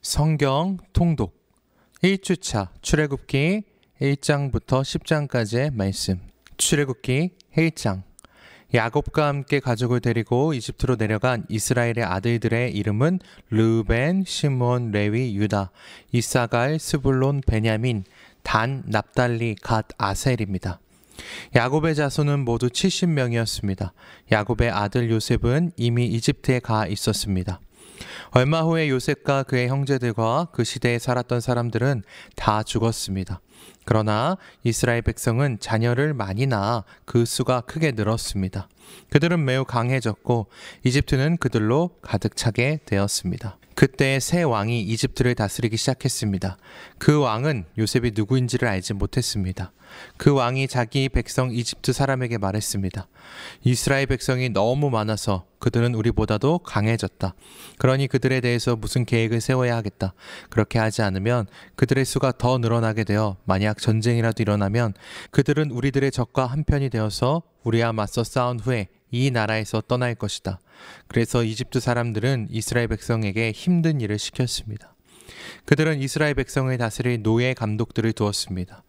성경 통독 1주차 출애굽기 1장부터 10장까지의 말씀. 출애굽기 1장. 야곱과 함께 가족을 데리고 이집트로 내려간 이스라엘의 아들들의 이름은 르우벤, 시므온, 레위, 유다, 이사갈, 스불론, 베냐민, 단, 납달리, 갓, 아셀입니다. 야곱의 자손은 모두 70명이었습니다. 야곱의 아들 요셉은 이미 이집트에 가 있었습니다. 얼마 후에 요셉과 그의 형제들과 그 시대에 살았던 사람들은 다 죽었습니다. 그러나 이스라엘 백성은 자녀를 많이 낳아 그 수가 크게 늘었습니다. 그들은 매우 강해졌고 이집트는 그들로 가득 차게 되었습니다. 그때 새 왕이 이집트를 다스리기 시작했습니다. 그 왕은 요셉이 누구인지를 알지 못했습니다. 그 왕이 자기 백성 이집트 사람에게 말했습니다. 이스라엘 백성이 너무 많아서 그들은 우리보다도 강해졌다. 그러니 그들에 대해서 무슨 계획을 세워야 하겠다. 그렇게 하지 않으면 그들의 수가 더 늘어나게 되어 만약 전쟁이라도 일어나면 그들은 우리들의 적과 한편이 되어서 우리와 맞서 싸운 후에 이 나라에서 떠날 것이다. 그래서 이집트 사람들은 이스라엘 백성에게 힘든 일을 시켰습니다. 그들은 이스라엘 백성을 다스릴 노예 감독들을 두었습니다.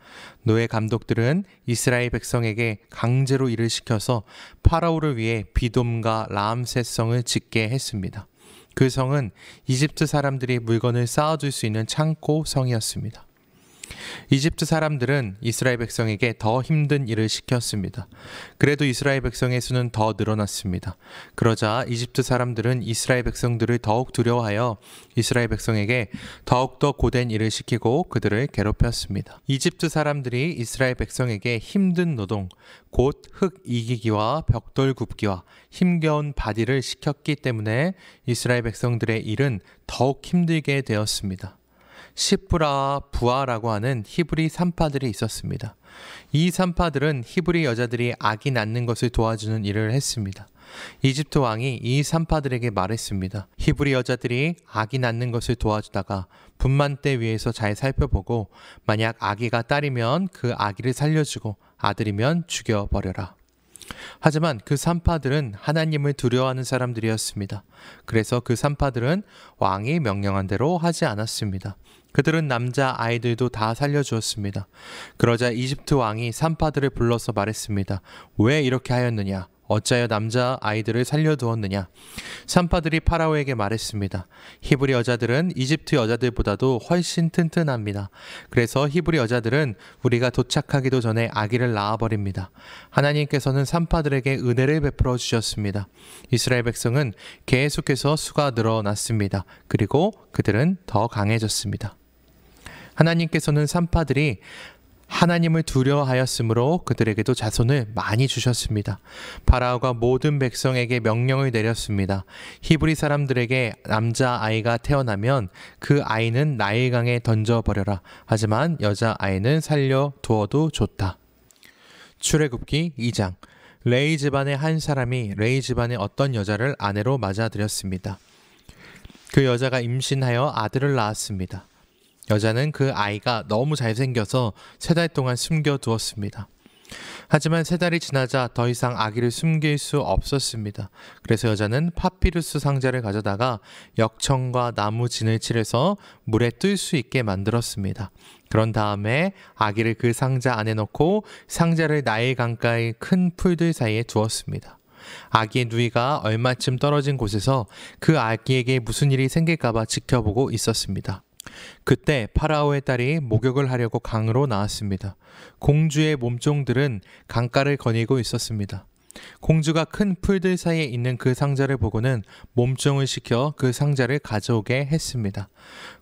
노예 감독들은 이스라엘 백성에게 강제로 일을 시켜서 파라오를 위해 비돔과 라암셋성을 짓게 했습니다. 그 성은 이집트 사람들이 물건을 쌓아둘 수 있는 창고 성이었습니다. 이집트 사람들은 이스라엘 백성에게 더 힘든 일을 시켰습니다. 그래도 이스라엘 백성의 수는 더 늘어났습니다. 그러자 이집트 사람들은 이스라엘 백성들을 더욱 두려워하여 이스라엘 백성에게 더욱더 고된 일을 시키고 그들을 괴롭혔습니다. 이집트 사람들이 이스라엘 백성에게 힘든 노동, 곧 흙 이기기와 벽돌 굽기와 힘겨운 바디를 시켰기 때문에 이스라엘 백성들의 일은 더욱 힘들게 되었습니다. 시프라와 부아라고 하는 히브리 산파들이 있었습니다. 이 산파들은 히브리 여자들이 아기 낳는 것을 도와주는 일을 했습니다. 이집트 왕이 이 산파들에게 말했습니다. 히브리 여자들이 아기 낳는 것을 도와주다가 분만대 위에서 잘 살펴보고 만약 아기가 딸이면 그 아기를 살려주고 아들이면 죽여버려라. 하지만 그 산파들은 하나님을 두려워하는 사람들이었습니다. 그래서 그 산파들은 왕이 명령한 대로 하지 않았습니다. 그들은 남자 아이들도 다 살려주었습니다. 그러자 이집트 왕이 산파들을 불러서 말했습니다. 왜 이렇게 하였느냐? 어찌하여 남자 아이들을 살려두었느냐? 산파들이 파라오에게 말했습니다. 히브리 여자들은 이집트 여자들보다도 훨씬 튼튼합니다. 그래서 히브리 여자들은 우리가 도착하기도 전에 아기를 낳아버립니다. 하나님께서는 산파들에게 은혜를 베풀어 주셨습니다. 이스라엘 백성은 계속해서 수가 늘어났습니다. 그리고 그들은 더 강해졌습니다. 하나님께서는 산파들이 하나님을 두려워하였으므로 그들에게도 자손을 많이 주셨습니다. 파라오가 모든 백성에게 명령을 내렸습니다. 히브리 사람들에게 남자아이가 태어나면 그 아이는 나일강에 던져버려라. 하지만 여자아이는 살려두어도 좋다. 출애굽기 2장. 레위 집안의 한 사람이 레위 집안의 어떤 여자를 아내로 맞아들였습니다. 그 여자가 임신하여 아들을 낳았습니다. 여자는 그 아이가 너무 잘생겨서 3달 동안 숨겨두었습니다. 하지만 3달이 지나자 더 이상 아기를 숨길 수 없었습니다. 그래서 여자는 파피루스 상자를 가져다가 역청과 나무 진을 칠해서 물에 뜰 수 있게 만들었습니다. 그런 다음에 아기를 그 상자 안에 넣고 상자를 나일 강가의 큰 풀들 사이에 두었습니다. 아기의 누이가 얼마쯤 떨어진 곳에서 그 아기에게 무슨 일이 생길까봐 지켜보고 있었습니다. 그때 파라오의 딸이 목욕을 하려고 강으로 나왔습니다. 공주의 몸종들은 강가를 거니고 있었습니다. 공주가 큰 풀들 사이에 있는 그 상자를 보고는 몸종을 시켜 그 상자를 가져오게 했습니다.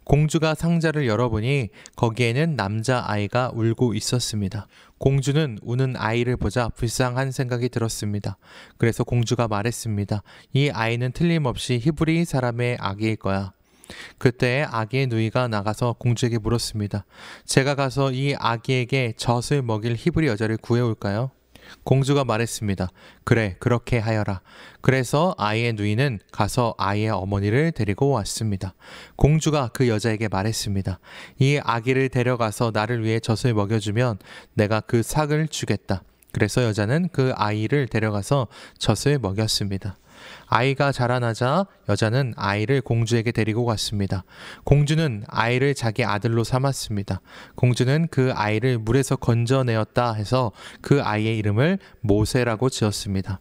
공주가 상자를 열어보니 거기에는 남자아이가 울고 있었습니다. 공주는 우는 아이를 보자 불쌍한 생각이 들었습니다. 그래서 공주가 말했습니다. 이 아이는 틀림없이 히브리 사람의 아기일 거야. 그때 아기의 누이가 나가서 공주에게 물었습니다. 제가 가서 이 아기에게 젖을 먹일 히브리 여자를 구해올까요? 공주가 말했습니다. 그래, 그렇게 하여라. 그래서 아이의 누이는 가서 아이의 어머니를 데리고 왔습니다. 공주가 그 여자에게 말했습니다. 이 아기를 데려가서 나를 위해 젖을 먹여주면 내가 그 삭을 주겠다. 그래서 여자는 그 아이를 데려가서 젖을 먹였습니다. 아이가 자라나자 여자는 아이를 공주에게 데리고 갔습니다. 공주는 아이를 자기 아들로 삼았습니다. 공주는 그 아이를 물에서 건져내었다 해서 그 아이의 이름을 모세라고 지었습니다.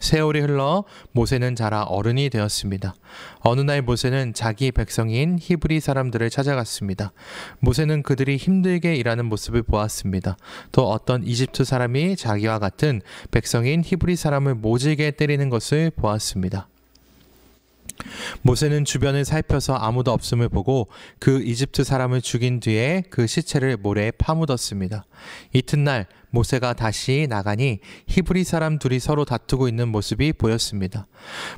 세월이 흘러 모세는 자라 어른이 되었습니다. 어느 날 모세는 자기 백성인 히브리 사람들을 찾아갔습니다. 모세는 그들이 힘들게 일하는 모습을 보았습니다. 또 어떤 이집트 사람이 자기와 같은 백성인 히브리 사람을 모질게 때리는 것을 보았습니다. 모세는 주변을 살펴서 아무도 없음을 보고 그 이집트 사람을 죽인 뒤에 그 시체를 모래에 파묻었습니다. 이튿날 모세가 다시 나가니 히브리 사람 둘이 서로 다투고 있는 모습이 보였습니다.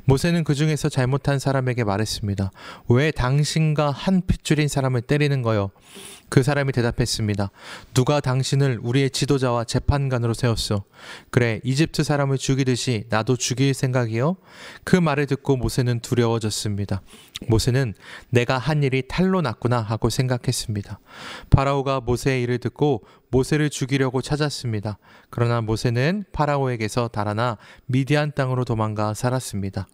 모세는 그 중에서 잘못한 사람에게 말했습니다. 왜 당신과 한 핏줄인 사람을 때리는 거요? 그 사람이 대답했습니다. 누가 당신을 우리의 지도자와 재판관으로 세웠소? 그래, 이집트 사람을 죽이듯이 나도 죽일 생각이요? 그 말을 듣고 모세는 두려워졌습니다. 모세는 내가 한 일이 탈로 났구나 하고 생각했습니다. 파라오가 모세의 일을 듣고 모세를 죽이려고 찾았습니다. 그러나 모세는 파라오에게서 달아나 미디안 땅으로 도망가 살았습니다.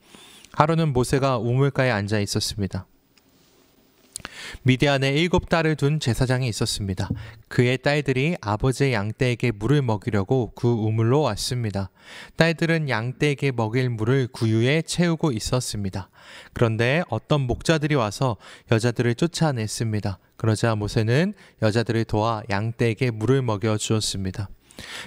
하루는 모세가 우물가에 앉아 있었습니다. 미디안에 7딸을 둔 제사장이 있었습니다. 그의 딸들이 아버지의 양떼에게 물을 먹이려고 그 우물로 왔습니다. 딸들은 양떼에게 먹일 물을 구유에 채우고 있었습니다. 그런데 어떤 목자들이 와서 여자들을 쫓아냈습니다. 그러자 모세는 여자들을 도와 양떼에게 물을 먹여 주었습니다.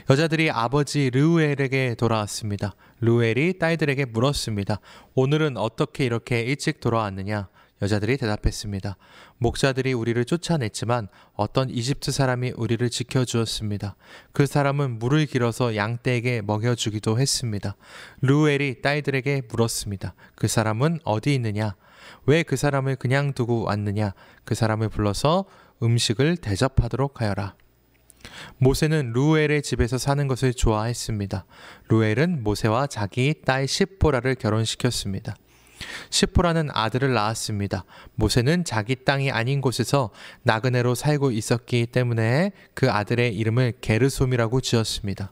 여자들이 아버지 르우엘에게 돌아왔습니다. 르우엘이 딸들에게 물었습니다. 오늘은 어떻게 이렇게 일찍 돌아왔느냐? 여자들이 대답했습니다. 목자들이 우리를 쫓아냈지만 어떤 이집트 사람이 우리를 지켜주었습니다. 그 사람은 물을 길어서 양떼에게 먹여주기도 했습니다. 르우엘이 딸들에게 물었습니다. 그 사람은 어디 있느냐? 왜 그 사람을 그냥 두고 왔느냐? 그 사람을 불러서 음식을 대접하도록 하여라. 모세는 르우엘의 집에서 사는 것을 좋아했습니다. 르우엘은 모세와 자기 딸 시포라를 결혼시켰습니다. 시포라는 아들을 낳았습니다. 모세는 자기 땅이 아닌 곳에서 나그네로 살고 있었기 때문에 그 아들의 이름을 게르솜이라고 지었습니다.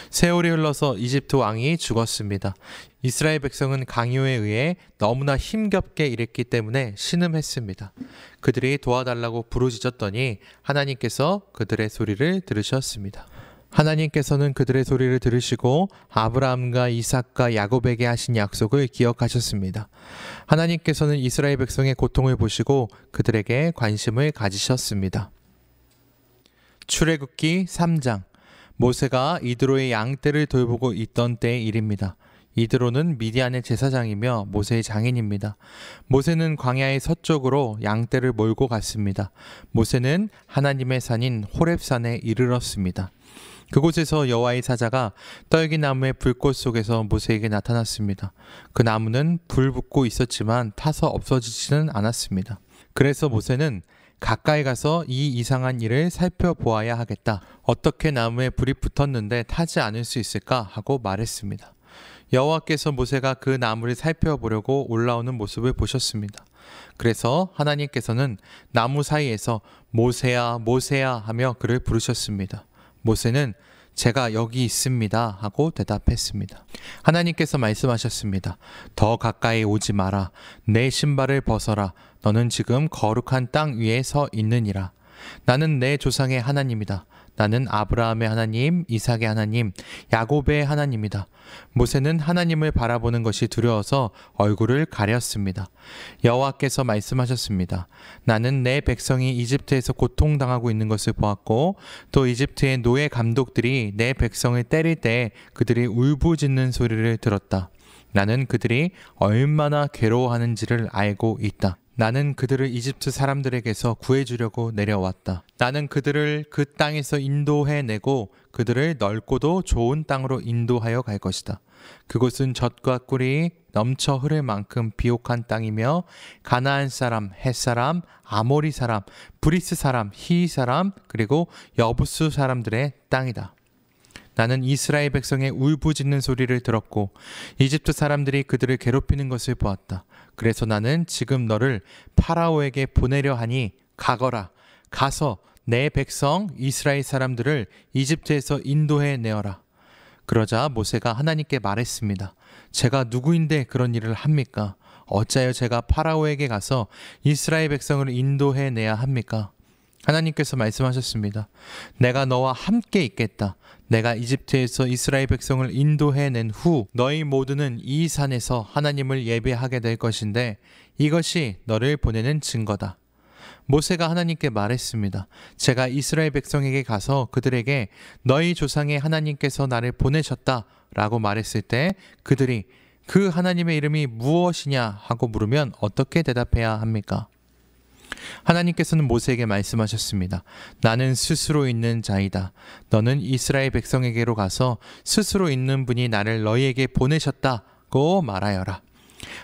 세월이 흘러서 이집트 왕이 죽었습니다. 이스라엘 백성은 강요에 의해 너무나 힘겹게 일했기 때문에 신음했습니다. 그들이 도와달라고 부르짖었더니 하나님께서 그들의 소리를 들으셨습니다. 하나님께서는 그들의 소리를 들으시고 아브라함과 이삭과 야곱에게 하신 약속을 기억하셨습니다. 하나님께서는 이스라엘 백성의 고통을 보시고 그들에게 관심을 가지셨습니다. 출애굽기 3장. 모세가 이드로의 양떼를 돌보고 있던 때의 일입니다. 이드로는 미디안의 제사장이며 모세의 장인입니다. 모세는 광야의 서쪽으로 양떼를 몰고 갔습니다. 모세는 하나님의 산인 호렙산에 이르렀습니다. 그곳에서 여호와의 사자가 떨기나무의 불꽃 속에서 모세에게 나타났습니다. 그 나무는 불 붙고 있었지만 타서 없어지지는 않았습니다. 그래서 모세는 가까이 가서 이 이상한 일을 살펴보아야 하겠다. 어떻게 나무에 불이 붙었는데 타지 않을 수 있을까? 하고 말했습니다. 여호와께서 모세가 그 나무를 살펴보려고 올라오는 모습을 보셨습니다. 그래서 하나님께서는 나무 사이에서 모세야 모세야 하며 그를 부르셨습니다. 모세는 제가 여기 있습니다 하고 대답했습니다. 하나님께서 말씀하셨습니다. 더 가까이 오지 마라. 내 신발을 벗어라. 너는 지금 거룩한 땅 위에 서 있느니라. 나는 내 조상의 하나님이다. 나는 아브라함의 하나님, 이삭의 하나님, 야곱의 하나님이다. 모세는 하나님을 바라보는 것이 두려워서 얼굴을 가렸습니다. 여호와께서 말씀하셨습니다. 나는 내 백성이 이집트에서 고통당하고 있는 것을 보았고 또 이집트의 노예 감독들이 내 백성을 때릴 때 그들이 울부짖는 소리를 들었다. 나는 그들이 얼마나 괴로워하는지를 알고 있다. 나는 그들을 이집트 사람들에게서 구해주려고 내려왔다. 나는 그들을 그 땅에서 인도해내고 그들을 넓고도 좋은 땅으로 인도하여 갈 것이다. 그곳은 젖과 꿀이 넘쳐 흐를 만큼 비옥한 땅이며 가나안 사람, 헷 사람, 아모리 사람, 브리스 사람, 히 사람, 그리고 여부수 사람들의 땅이다. 나는 이스라엘 백성의 울부짖는 소리를 들었고 이집트 사람들이 그들을 괴롭히는 것을 보았다. 그래서 나는 지금 너를 파라오에게 보내려 하니 가거라. 가서 내 백성 이스라엘 사람들을 이집트에서 인도해 내어라. 그러자 모세가 하나님께 말했습니다. 제가 누구인데 그런 일을 합니까? 어찌하여 제가 파라오에게 가서 이스라엘 백성을 인도해내야 합니까? 하나님께서 말씀하셨습니다. 내가 너와 함께 있겠다. 내가 이집트에서 이스라엘 백성을 인도해낸 후 너희 모두는 이 산에서 하나님을 예배하게 될 것인데 이것이 너를 보내는 증거다. 모세가 하나님께 말했습니다. 제가 이스라엘 백성에게 가서 그들에게 너희 조상의 하나님께서 나를 보내셨다 라고 말했을 때 그들이 그 하나님의 이름이 무엇이냐 하고 물으면 어떻게 대답해야 합니까? 하나님께서는 모세에게 말씀하셨습니다. 나는 스스로 있는 자이다. 너는 이스라엘 백성에게로 가서 스스로 있는 분이 나를 너희에게 보내셨다고 말하여라.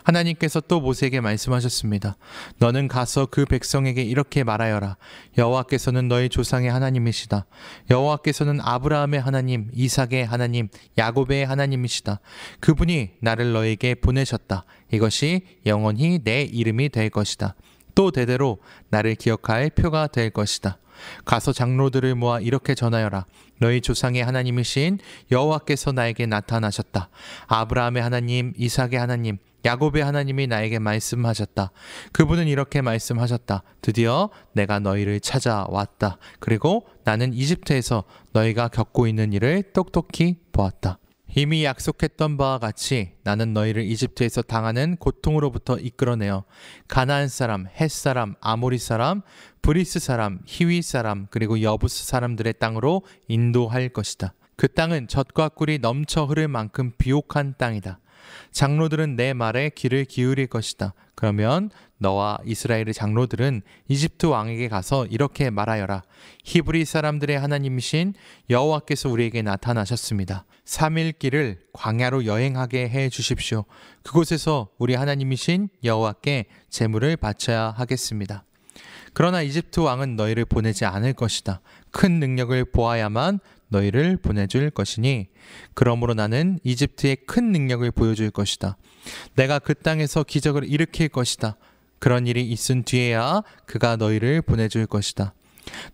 하나님께서 또 모세에게 말씀하셨습니다. 너는 가서 그 백성에게 이렇게 말하여라. 여호와께서는 너희 조상의 하나님이시다. 여호와께서는 아브라함의 하나님, 이삭의 하나님, 야곱의 하나님이시다. 그분이 나를 너희에게 보내셨다. 이것이 영원히 내 이름이 될 것이다. 또 대대로 나를 기억할 표가 될 것이다. 가서 장로들을 모아 이렇게 전하여라. 너희 조상의 하나님이신 여호와께서 나에게 나타나셨다. 아브라함의 하나님, 이삭의 하나님, 야곱의 하나님이 나에게 말씀하셨다. 그분은 이렇게 말씀하셨다. 드디어 내가 너희를 찾아왔다. 그리고 나는 이집트에서 너희가 겪고 있는 일을 똑똑히 보았다. 이미 약속했던 바와 같이 나는 너희를 이집트에서 당하는 고통으로부터 이끌어내어 가나안 사람, 헷 사람, 아모리 사람, 브리스 사람, 히위 사람, 그리고 여부스 사람들의 땅으로 인도할 것이다. 그 땅은 젖과 꿀이 넘쳐 흐를 만큼 비옥한 땅이다. 장로들은 내 말에 귀를 기울일 것이다. 그러면 너와 이스라엘의 장로들은 이집트 왕에게 가서 이렇게 말하여라. 히브리 사람들의 하나님이신 여호와께서 우리에게 나타나셨습니다. 3일 길을 광야로 여행하게 해 주십시오. 그곳에서 우리 하나님이신 여호와께 제물을 바쳐야 하겠습니다. 그러나 이집트 왕은 너희를 보내지 않을 것이다. 큰 능력을 보아야만 너희를 보내줄 것이니 그러므로 나는 이집트에 큰 능력을 보여줄 것이다. 내가 그 땅에서 기적을 일으킬 것이다. 그런 일이 있은 뒤에야 그가 너희를 보내줄 것이다.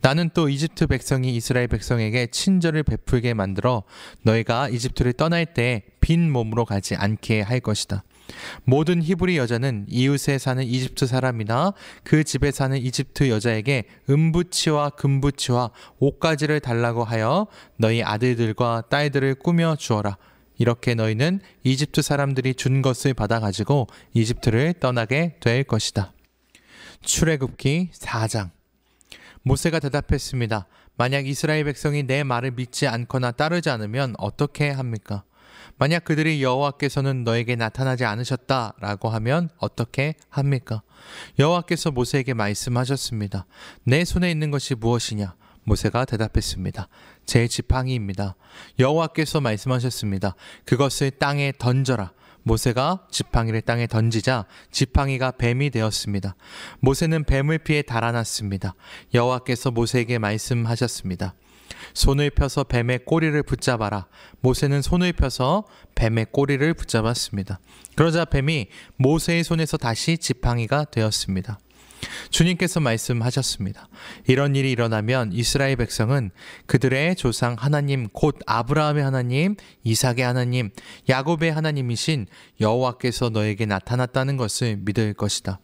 나는 또 이집트 백성이 이스라엘 백성에게 친절을 베풀게 만들어 너희가 이집트를 떠날 때 빈 몸으로 가지 않게 할 것이다. 모든 히브리 여자는 이웃에 사는 이집트 사람이나 그 집에 사는 이집트 여자에게 은부치와 금부치와 옷가지를 달라고 하여 너희 아들들과 딸들을 꾸며 주어라. 이렇게 너희는 이집트 사람들이 준 것을 받아 가지고 이집트를 떠나게 될 것이다. 출애굽기 4장. 모세가 대답했습니다. 만약 이스라엘 백성이 내 말을 믿지 않거나 따르지 않으면 어떻게 합니까? 만약 그들이 여호와께서는 너에게 나타나지 않으셨다라고 하면 어떻게 합니까? 여호와께서 모세에게 말씀하셨습니다. 내 손에 있는 것이 무엇이냐? 모세가 대답했습니다. 제 지팡이입니다. 여호와께서 말씀하셨습니다. 그것을 땅에 던져라. 모세가 지팡이를 땅에 던지자 지팡이가 뱀이 되었습니다. 모세는 뱀을 피해 달아났습니다. 여호와께서 모세에게 말씀하셨습니다. 손을 펴서 뱀의 꼬리를 붙잡아라. 모세는 손을 펴서 뱀의 꼬리를 붙잡았습니다. 그러자 뱀이 모세의 손에서 다시 지팡이가 되었습니다. 주님께서 말씀하셨습니다. 이런 일이 일어나면 이스라엘 백성은 그들의 조상 하나님 곧 아브라함의 하나님, 이삭의 하나님, 야곱의 하나님이신 여호와께서 너에게 나타났다는 것을 믿을 것이다.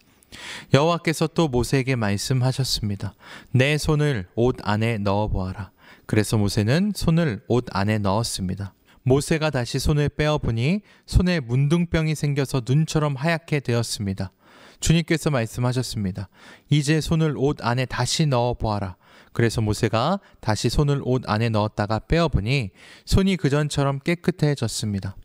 여호와께서 또 모세에게 말씀하셨습니다. 내 손을 옷 안에 넣어보아라. 그래서 모세는 손을 옷 안에 넣었습니다. 모세가 다시 손을 빼어보니 손에 문둥병이 생겨서 눈처럼 하얗게 되었습니다. 주님께서 말씀하셨습니다. 이제 손을 옷 안에 다시 넣어보아라. 그래서 모세가 다시 손을 옷 안에 넣었다가 빼어보니 손이 그전처럼 깨끗해졌습니다.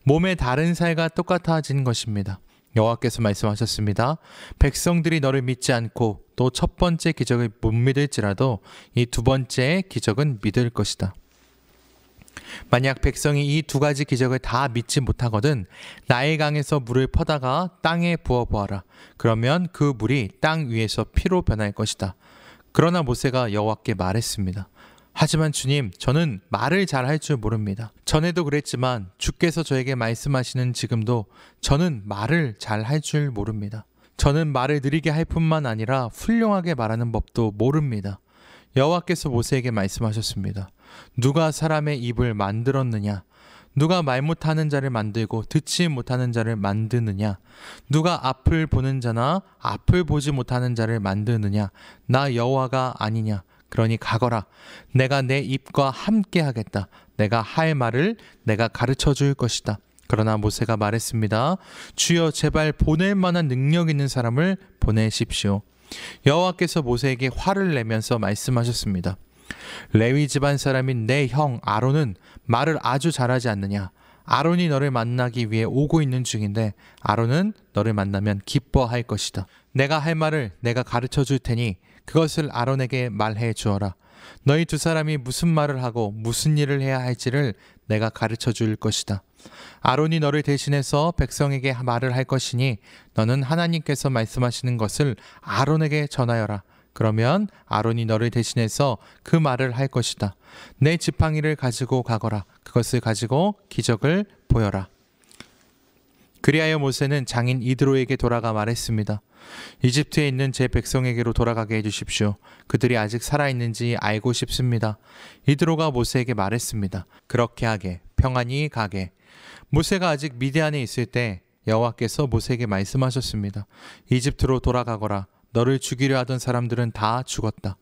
몸의 다른 살과 똑같아진 것입니다. 여호와께서 말씀하셨습니다. 백성들이 너를 믿지 않고 또 첫 번째 기적을 못 믿을지라도 이 두 번째 기적은 믿을 것이다. 만약 백성이 이 두 가지 기적을 다 믿지 못하거든 나일 강에서 물을 퍼다가 땅에 부어보아라. 그러면 그 물이 땅 위에서 피로 변할 것이다. 그러나 모세가 여호와께 말했습니다. 하지만 주님, 저는 말을 잘 할 줄 모릅니다. 전에도 그랬지만 주께서 저에게 말씀하시는 지금도 저는 말을 잘 할 줄 모릅니다. 저는 말을 느리게 할 뿐만 아니라 훌륭하게 말하는 법도 모릅니다. 여호와께서 모세에게 말씀하셨습니다. 누가 사람의 입을 만들었느냐? 누가 말 못하는 자를 만들고 듣지 못하는 자를 만드느냐? 누가 앞을 보는 자나 앞을 보지 못하는 자를 만드느냐? 나 여호와가 아니냐? 그러니 가거라. 내가 내 입과 함께 하겠다. 내가 할 말을 내가 가르쳐 줄 것이다. 그러나 모세가 말했습니다. 주여, 제발 보낼 만한 능력 있는 사람을 보내십시오. 여호와께서 모세에게 화를 내면서 말씀하셨습니다. 레위 집안 사람인 내 형 아론은 말을 아주 잘하지 않느냐? 아론이 너를 만나기 위해 오고 있는 중인데 아론은 너를 만나면 기뻐할 것이다. 내가 할 말을 내가 가르쳐 줄 테니 그것을 아론에게 말해 주어라. 너희 두 사람이 무슨 말을 하고 무슨 일을 해야 할지를 내가 가르쳐 줄 것이다. 아론이 너를 대신해서 백성에게 말을 할 것이니 너는 하나님께서 말씀하시는 것을 아론에게 전하여라. 그러면 아론이 너를 대신해서 그 말을 할 것이다. 내 지팡이를 가지고 가거라. 그것을 가지고 기적을 보여라. 그리하여 모세는 장인 이드로에게 돌아가 말했습니다. 이집트에 있는 제 백성에게로 돌아가게 해주십시오. 그들이 아직 살아있는지 알고 싶습니다. 이드로가 모세에게 말했습니다. 그렇게 하게, 평안히 가게. 모세가 아직 미디안에 있을 때 여호와께서 모세에게 말씀하셨습니다. 이집트로 돌아가거라. 너를 죽이려 하던 사람들은 다 죽었다.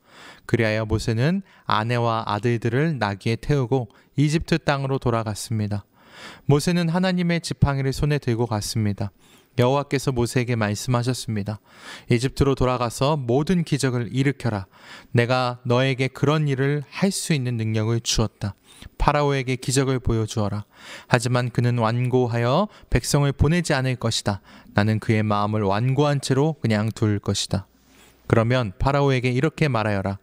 그리하여 모세는 아내와 아들들을 나귀에 태우고 이집트 땅으로 돌아갔습니다. 모세는 하나님의 지팡이를 손에 들고 갔습니다. 여호와께서 모세에게 말씀하셨습니다. 이집트로 돌아가서 모든 기적을 일으켜라. 내가 너에게 그런 일을 할 수 있는 능력을 주었다. 파라오에게 기적을 보여주어라. 하지만 그는 완고하여 백성을 보내지 않을 것이다. 나는 그의 마음을 완고한 채로 그냥 둘 것이다. 그러면 파라오에게 이렇게 말하여라.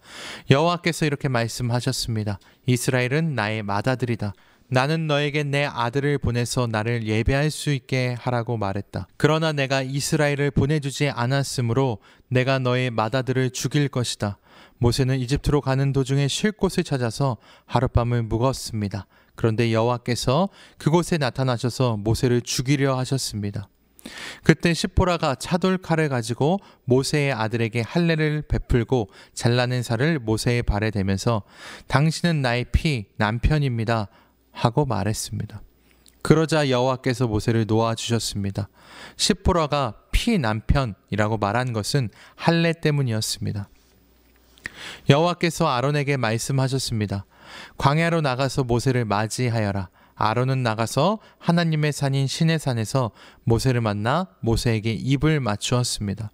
여호와께서 이렇게 말씀하셨습니다. 이스라엘은 나의 맏아들이다. 나는 너에게 내 아들을 보내서 나를 예배할 수 있게 하라고 말했다. 그러나 내가 이스라엘을 보내주지 않았으므로 내가 너의 맏아들을 죽일 것이다. 모세는 이집트로 가는 도중에 쉴 곳을 찾아서 하룻밤을 묵었습니다. 그런데 여호와께서 그곳에 나타나셔서 모세를 죽이려 하셨습니다. 그때 시포라가 차돌칼을 가지고 모세의 아들에게 할례를 베풀고 잘라낸 살을 모세의 발에 대면서 당신은 나의 피 남편입니다 하고 말했습니다. 그러자 여호와께서 모세를 놓아주셨습니다. 시포라가 피 남편이라고 말한 것은 할례 때문이었습니다. 여호와께서 아론에게 말씀하셨습니다. 광야로 나가서 모세를 맞이하여라. 아론은 나가서 하나님의 산인 시내산에서 모세를 만나 모세에게 입을 맞추었습니다.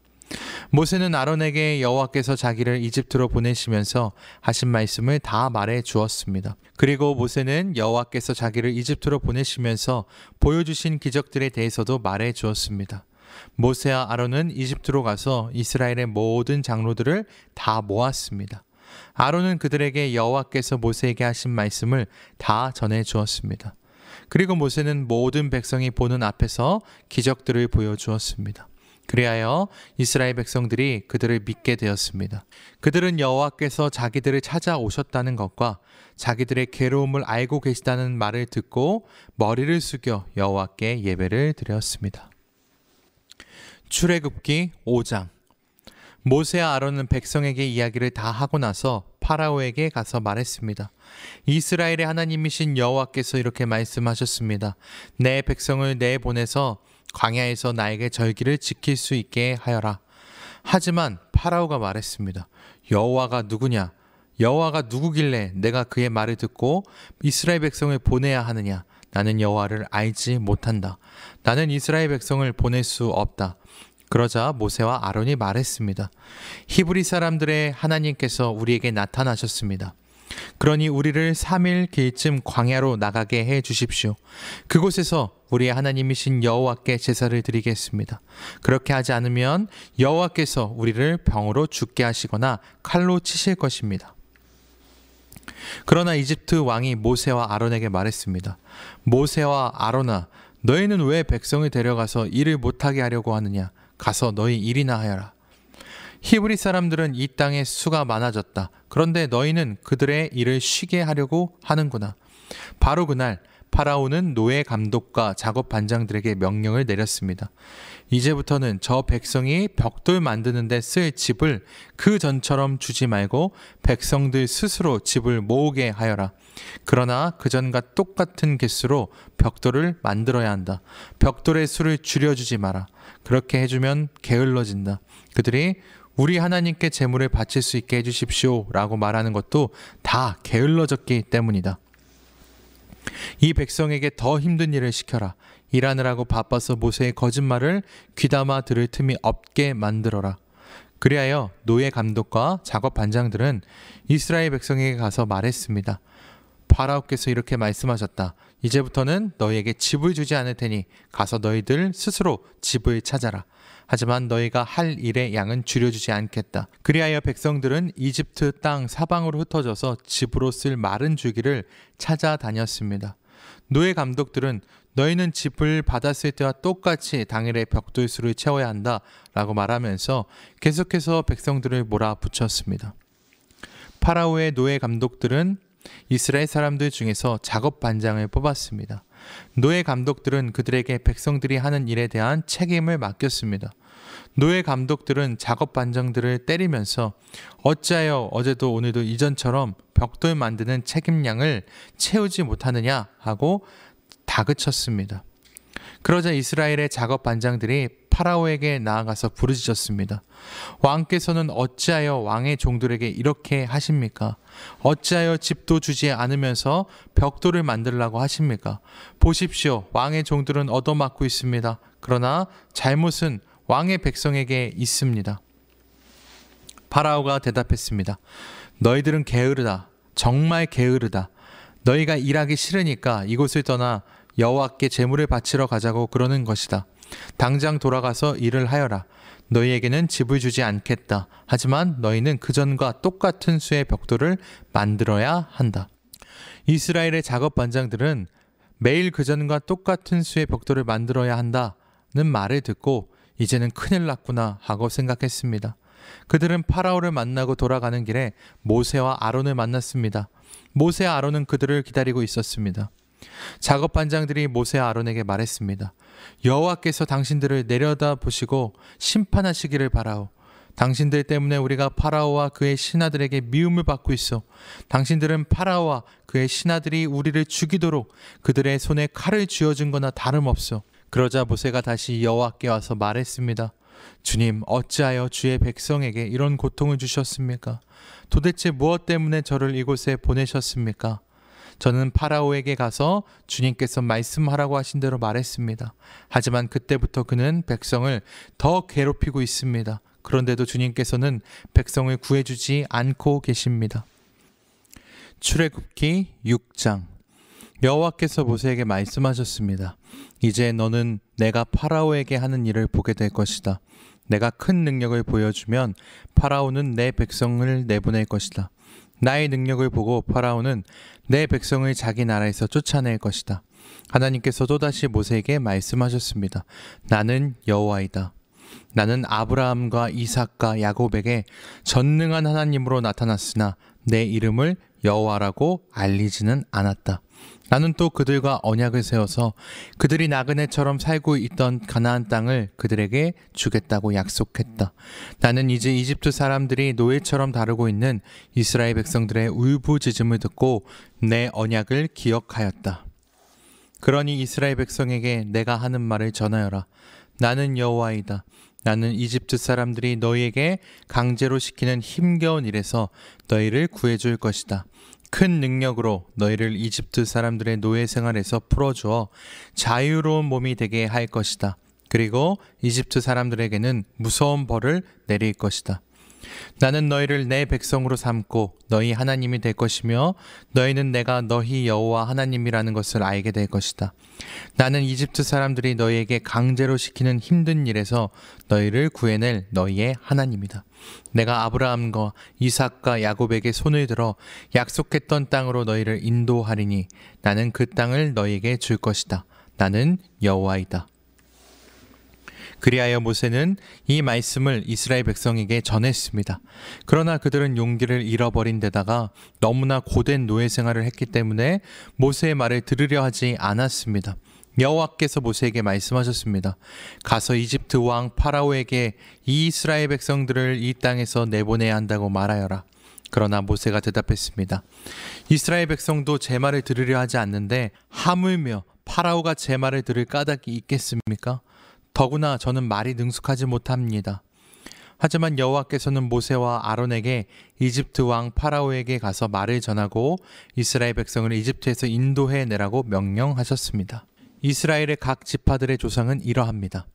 모세는 아론에게 여호와께서 자기를 이집트로 보내시면서 하신 말씀을 다 말해 주었습니다. 그리고 모세는 여호와께서 자기를 이집트로 보내시면서 보여주신 기적들에 대해서도 말해 주었습니다. 모세와 아론은 이집트로 가서 이스라엘의 모든 장로들을 다 모았습니다. 아론은 그들에게 여호와께서 모세에게 하신 말씀을 다 전해 주었습니다. 그리고 모세는 모든 백성이 보는 앞에서 기적들을 보여주었습니다. 그리하여 이스라엘 백성들이 그들을 믿게 되었습니다. 그들은 여호와께서 자기들을 찾아오셨다는 것과 자기들의 괴로움을 알고 계시다는 말을 듣고 머리를 숙여 여호와께 예배를 드렸습니다. 출애굽기 5장. 모세와 아론은 백성에게 이야기를 다 하고 나서 파라오에게 가서 말했습니다. 이스라엘의 하나님이신 여호와께서 이렇게 말씀하셨습니다. 내 백성을 내보내서 광야에서 나에게 절기를 지킬 수 있게 하여라. 하지만 파라오가 말했습니다. 여호와가 누구냐? 여호와가 누구길래 내가 그의 말을 듣고 이스라엘 백성을 보내야 하느냐? 나는 여호와를 알지 못한다. 나는 이스라엘 백성을 보낼 수 없다. 그러자 모세와 아론이 말했습니다. 히브리 사람들의 하나님께서 우리에게 나타나셨습니다. 그러니 우리를 3일 길쯤 광야로 나가게 해 주십시오. 그곳에서 우리의 하나님이신 여호와께 제사를 드리겠습니다. 그렇게 하지 않으면 여호와께서 우리를 병으로 죽게 하시거나 칼로 치실 것입니다. 그러나 이집트 왕이 모세와 아론에게 말했습니다. 모세와 아론아, 너희는 왜 백성을 데려가서 일을 못하게 하려고 하느냐? 가서 너희 일이나 하여라. 히브리 사람들은 이 땅에 수가 많아졌다. 그런데 너희는 그들의 일을 쉬게 하려고 하는구나. 바로 그날 파라오는 노예 감독과 작업 반장들에게 명령을 내렸습니다. 이제부터는 저 백성이 벽돌 만드는 데 쓸 집을 그 전처럼 주지 말고 백성들 스스로 집을 모으게 하여라. 그러나 그 전과 똑같은 개수로 벽돌을 만들어야 한다. 벽돌의 수를 줄여주지 마라. 그렇게 해주면 게을러진다. 그들이 우리 하나님께 제물을 바칠 수 있게 해주십시오 라고 말하는 것도 다 게을러졌기 때문이다. 이 백성에게 더 힘든 일을 시켜라. 일하느라고 바빠서 모세의 거짓말을 귀담아 들을 틈이 없게 만들어라. 그리하여 노예 감독과 작업 반장들은 이스라엘 백성에게 가서 말했습니다. 파라오께서 이렇게 말씀하셨다. 이제부터는 너희에게 집을 주지 않을 테니 가서 너희들 스스로 집을 찾아라. 하지만 너희가 할 일의 양은 줄여주지 않겠다. 그리하여 백성들은 이집트 땅 사방으로 흩어져서 집으로 쓸 마른 줄기를 찾아다녔습니다. 노예 감독들은 너희는 집을 받았을 때와 똑같이 당일에 벽돌수를 채워야 한다 라고 말하면서 계속해서 백성들을 몰아붙였습니다. 파라오의 노예 감독들은 이스라엘 사람들 중에서 작업 반장을 뽑았습니다. 노예 감독들은 그들에게 백성들이 하는 일에 대한 책임을 맡겼습니다. 노예 감독들은 작업 반장들을 때리면서 어찌하여 어제도 오늘도 이전처럼 벽돌 만드는 책임량을 채우지 못하느냐 하고 다그쳤습니다. 그러자 이스라엘의 작업 반장들이 파라오에게 나아가서 부르짖었습니다. 왕께서는 어찌하여 왕의 종들에게 이렇게 하십니까? 어찌하여 집도 주지 않으면서 벽돌을 만들라고 하십니까? 보십시오. 왕의 종들은 얻어맞고 있습니다. 그러나 잘못은 왕의 백성에게 있습니다. 파라오가 대답했습니다. 너희들은 게으르다. 정말 게으르다. 너희가 일하기 싫으니까 이곳을 떠나 여호와께 제물을 바치러 가자고 그러는 것이다. 당장 돌아가서 일을 하여라. 너희에게는 집을 주지 않겠다. 하지만 너희는 그전과 똑같은 수의 벽돌을 만들어야 한다. 이스라엘의 작업 반장들은 매일 그전과 똑같은 수의 벽돌을 만들어야 한다는 말을 듣고 이제는 큰일 났구나 하고 생각했습니다. 그들은 파라오를 만나고 돌아가는 길에 모세와 아론을 만났습니다. 모세와 아론은 그들을 기다리고 있었습니다. 작업 반장들이 모세와 아론에게 말했습니다. 여호와께서 당신들을 내려다보시고 심판하시기를 바라오. 당신들 때문에 우리가 파라오와 그의 신하들에게 미움을 받고 있어. 당신들은 파라오와 그의 신하들이 우리를 죽이도록 그들의 손에 칼을 쥐어준 거나 다름없어. 그러자 모세가 다시 여호와께 와서 말했습니다. 주님, 어찌하여 주의 백성에게 이런 고통을 주셨습니까? 도대체 무엇 때문에 저를 이곳에 보내셨습니까? 저는 파라오에게 가서 주님께서 말씀하라고 하신 대로 말했습니다. 하지만 그때부터 그는 백성을 더 괴롭히고 있습니다. 그런데도 주님께서는 백성을 구해주지 않고 계십니다. 출애굽기 6장. 여호와께서 모세에게 말씀하셨습니다. 이제 너는 내가 파라오에게 하는 일을 보게 될 것이다. 내가 큰 능력을 보여주면 파라오는 내 백성을 내보낼 것이다. 나의 능력을 보고 파라오는 내 백성을 자기 나라에서 쫓아낼 것이다. 하나님께서 또다시 모세에게 말씀하셨습니다. 나는 여호와이다. 나는 아브라함과 이삭과 야곱에게 전능한 하나님으로 나타났으나 내 이름을 여호와라고 알리지는 않았다. 나는 또 그들과 언약을 세워서 그들이 나그네처럼 살고 있던 가나안 땅을 그들에게 주겠다고 약속했다. 나는 이제 이집트 사람들이 노예처럼 다루고 있는 이스라엘 백성들의 울부짖음을 듣고 내 언약을 기억하였다. 그러니 이스라엘 백성에게 내가 하는 말을 전하여라. 나는 여호와이다. 나는 이집트 사람들이 너희에게 강제로 시키는 힘겨운 일에서 너희를 구해줄 것이다. 큰 능력으로 너희를 이집트 사람들의 노예 생활에서 풀어주어 자유로운 몸이 되게 할 것이다. 그리고 이집트 사람들에게는 무서운 벌을 내릴 것이다. 나는 너희를 내 백성으로 삼고 너희 하나님이 될 것이며 너희는 내가 너희 여호와 하나님이라는 것을 알게 될 것이다. 나는 이집트 사람들이 너희에게 강제로 시키는 힘든 일에서 너희를 구해낼 너희의 하나님이다. 내가 아브라함과 이삭과 야곱에게 손을 들어 약속했던 땅으로 너희를 인도하리니 나는 그 땅을 너희에게 줄 것이다. 나는 여호와이다. 그리하여 모세는 이 말씀을 이스라엘 백성에게 전했습니다. 그러나 그들은 용기를 잃어버린 데다가 너무나 고된 노예 생활을 했기 때문에 모세의 말을 들으려 하지 않았습니다. 여호와께서 모세에게 말씀하셨습니다. 가서 이집트 왕 파라오에게 이 이스라엘 백성들을 이 땅에서 내보내야 한다고 말하여라. 그러나 모세가 대답했습니다. 이스라엘 백성도 제 말을 들으려 하지 않는데 하물며 파라오가 제 말을 들을 까닭이 있겠습니까? 더구나 저는 말이 능숙하지 못합니다. 하지만 여호와께서는 모세와 아론에게 이집트 왕 파라오에게 가서 말을 전하고 이스라엘 백성을 이집트에서 인도해내라고 명령하셨습니다. 이스라엘의 각 지파들의 조상은 이러합니다.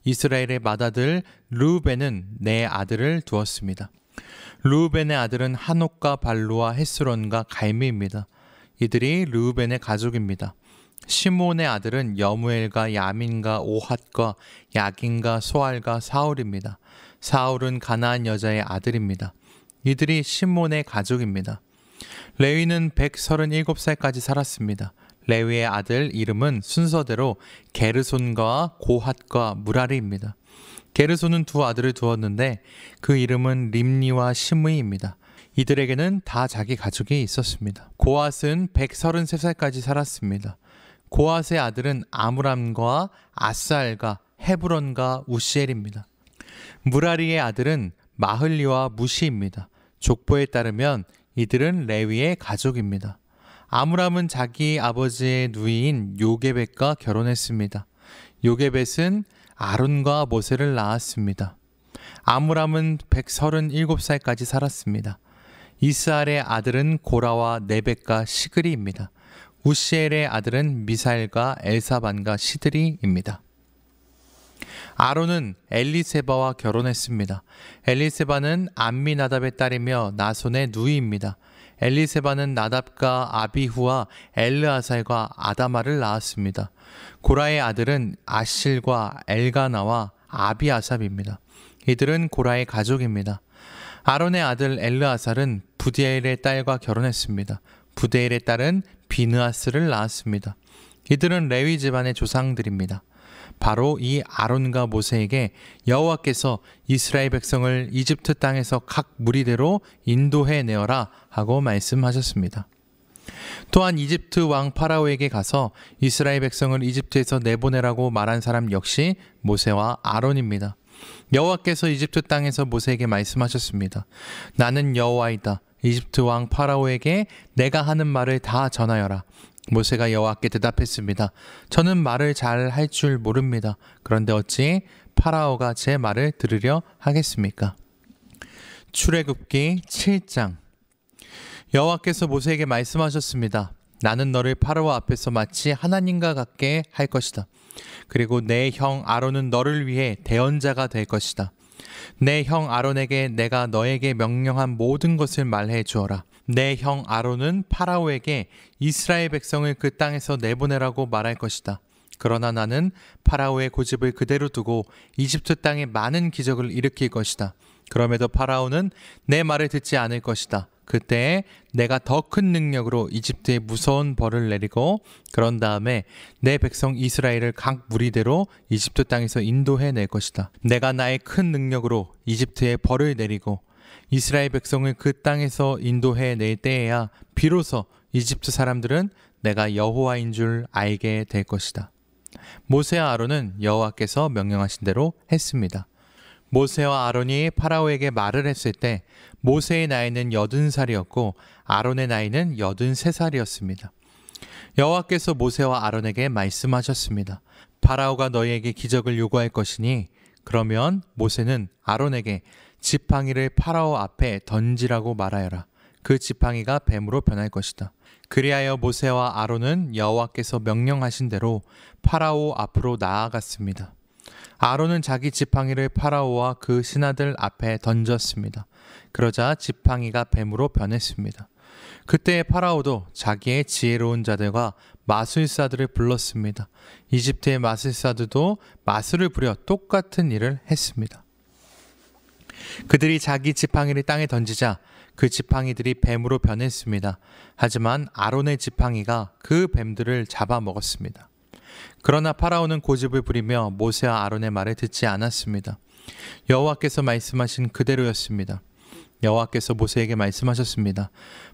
이스라엘의 맏아들 르우벤은 네 아들을 두었습니다. 르우벤의 아들은 한옥과 발루와 헤스론과 갈미입니다. 이들이 르우벤의 가족입니다. 시몬의 아들은 여무엘과 야민과 오핫과 야긴과 소알과 사울입니다. 사울은 가나안 여자의 아들입니다. 이들이 시몬의 가족입니다. 레위는 137살까지 살았습니다. 레위의 아들 이름은 순서대로 게르손과 고핫과 무라리입니다. 게르손은 두 아들을 두었는데 그 이름은 림니와 시므이입니다. 이들에게는 다 자기 가족이 있었습니다. 고핫은 133살까지 살았습니다. 고핫의 아들은 아므람과 아살과 헤브론과 우시엘입니다. 무라리의 아들은 마흘리와 무시입니다. 족보에 따르면 이들은 레위의 가족입니다. 아므람은 자기 아버지의 누이인 요게벳과 결혼했습니다. 요게벳은 아론과 모세를 낳았습니다. 아므람은 137살까지 살았습니다. 이스알의 아들은 고라와 네벡과 시그리입니다. 우시엘의 아들은 미사엘과 엘사반과 시드리입니다. 아론은 엘리세바와 결혼했습니다. 엘리세바는 암미나답의 딸이며 나손의 누이입니다. 엘리세바는 나답과 아비후와 엘르아살과 아다마를 낳았습니다. 고라의 아들은 아실과 엘가나와 아비아삽입니다. 이들은 고라의 가족입니다. 아론의 아들 엘르아살은 부디엘의 딸과 결혼했습니다. 부디엘의 딸은 비느하스를 낳았습니다. 이들은 레위 집안의 조상들입니다. 바로 이 아론과 모세에게 여호와께서 이스라엘 백성을 이집트 땅에서 각 무리대로 인도해 내어라 하고 말씀하셨습니다. 또한 이집트 왕 파라오에게 가서 이스라엘 백성을 이집트에서 내보내라고 말한 사람 역시 모세와 아론입니다. 여호와께서 이집트 땅에서 모세에게 말씀하셨습니다. 나는 여호와이다. 이집트 왕 파라오에게 내가 하는 말을 다 전하여라. 모세가 여호와께 대답했습니다. 저는 말을 잘 할 줄 모릅니다. 그런데 어찌 파라오가 제 말을 들으려 하겠습니까? 출애굽기 7장. 여호와께서 모세에게 말씀하셨습니다. 나는 너를 파라오 앞에서 마치 하나님과 같게 할 것이다. 그리고 내 형 아론은 너를 위해 대언자가 될 것이다. 내 형 아론에게 내가 너에게 명령한 모든 것을 말해 주어라. 내 형 아론은 파라오에게 이스라엘 백성을 그 땅에서 내보내라고 말할 것이다. 그러나 나는 파라오의 고집을 그대로 두고 이집트 땅에 많은 기적을 일으킬 것이다. 그럼에도 파라오는 내 말을 듣지 않을 것이다. 그때 내가 더 큰 능력으로 이집트에 무서운 벌을 내리고 그런 다음에 내 백성 이스라엘을 각 무리대로 이집트 땅에서 인도해낼 것이다. 내가 나의 큰 능력으로 이집트에 벌을 내리고 이스라엘 백성을 그 땅에서 인도해낼 때에야 비로소 이집트 사람들은 내가 여호와인 줄 알게 될 것이다. 모세와 아론은 여호와께서 명령하신 대로 했습니다. 모세와 아론이 파라오에게 말을 했을 때 모세의 나이는 80살이었고 아론의 나이는 83살이었습니다. 여호와께서 모세와 아론에게 말씀하셨습니다. 파라오가 너희에게 기적을 요구할 것이니 그러면 모세는 아론에게 지팡이를 파라오 앞에 던지라고 말하여라. 그 지팡이가 뱀으로 변할 것이다. 그리하여 모세와 아론은 여호와께서 명령하신 대로 파라오 앞으로 나아갔습니다. 아론은 자기 지팡이를 파라오와 그 신하들 앞에 던졌습니다. 그러자 지팡이가 뱀으로 변했습니다. 그때 파라오도 자기의 지혜로운 자들과 마술사들을 불렀습니다. 이집트의 마술사들도 마술을 부려 똑같은 일을 했습니다. 그들이 자기 지팡이를 땅에 던지자 그 지팡이들이 뱀으로 변했습니다. 하지만 아론의 지팡이가 그 뱀들을 잡아먹었습니다. 그러나 파라오는 고집을 부리며 모세와 아론의 말을 듣지 않았습니다. 여호와께서 말씀하신 그대로였습니다. 여호와께서 모세에게 말씀하셨습니다.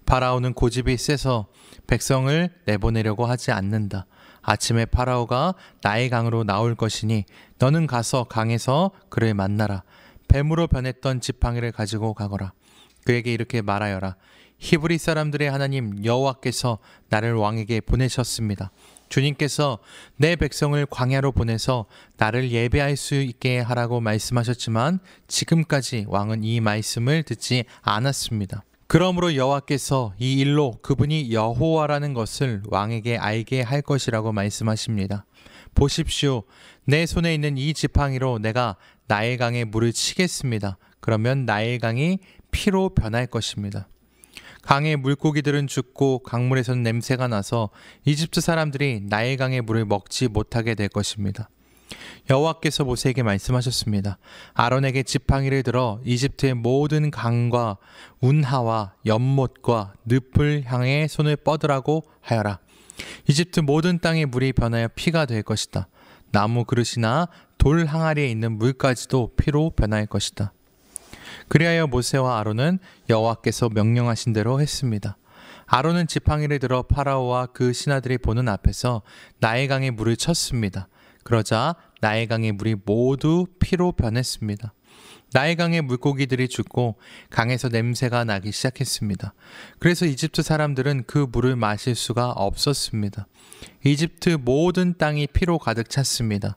파라오는 고집이 세서 백성을 내보내려고 하지 않는다. 아침에 파라오가 나의 강으로 나올 것이니 너는 가서 강에서 그를 만나라. 뱀으로 변했던 지팡이를 가지고 가거라. 그에게 이렇게 말하여라. 히브리 사람들의 하나님 여호와께서 나를 왕에게 보내셨습니다. 주님께서 내 백성을 광야로 보내서 나를 예배할 수 있게 하라고 말씀하셨지만 지금까지 왕은 이 말씀을 듣지 않았습니다. 그러므로 여호와께서 이 일로 그분이 여호와라는 것을 왕에게 알게 할 것이라고 말씀하십니다. 보십시오. 내 손에 있는 이 지팡이로 내가 나일 강에 물을 치겠습니다. 그러면 나일 강이 피로 변할 것입니다. 강의 물고기들은 죽고 강물에서는 냄새가 나서 이집트 사람들이 나일 강의 물을 먹지 못하게 될 것입니다. 여호와께서 모세에게 말씀하셨습니다. 아론에게 지팡이를 들어 이집트의 모든 강과 운하와 연못과 늪을 향해 손을 뻗으라고 하여라. 이집트 모든 땅의 물이 변하여 피가 될 것이다. 나무 그릇이나 돌 항아리에 있는 물까지도 피로 변할 것이다. 그리하여 모세와 아론은 여호와께서 명령하신 대로 했습니다. 아론은 지팡이를 들어 파라오와 그 신하들이 보는 앞에서 나일 강의 물을 쳤습니다. 그러자 나일 강의 물이 모두 피로 변했습니다. 나일 강의 물고기들이 죽고 강에서 냄새가 나기 시작했습니다. 그래서 이집트 사람들은 그 물을 마실 수가 없었습니다. 이집트 모든 땅이 피로 가득 찼습니다.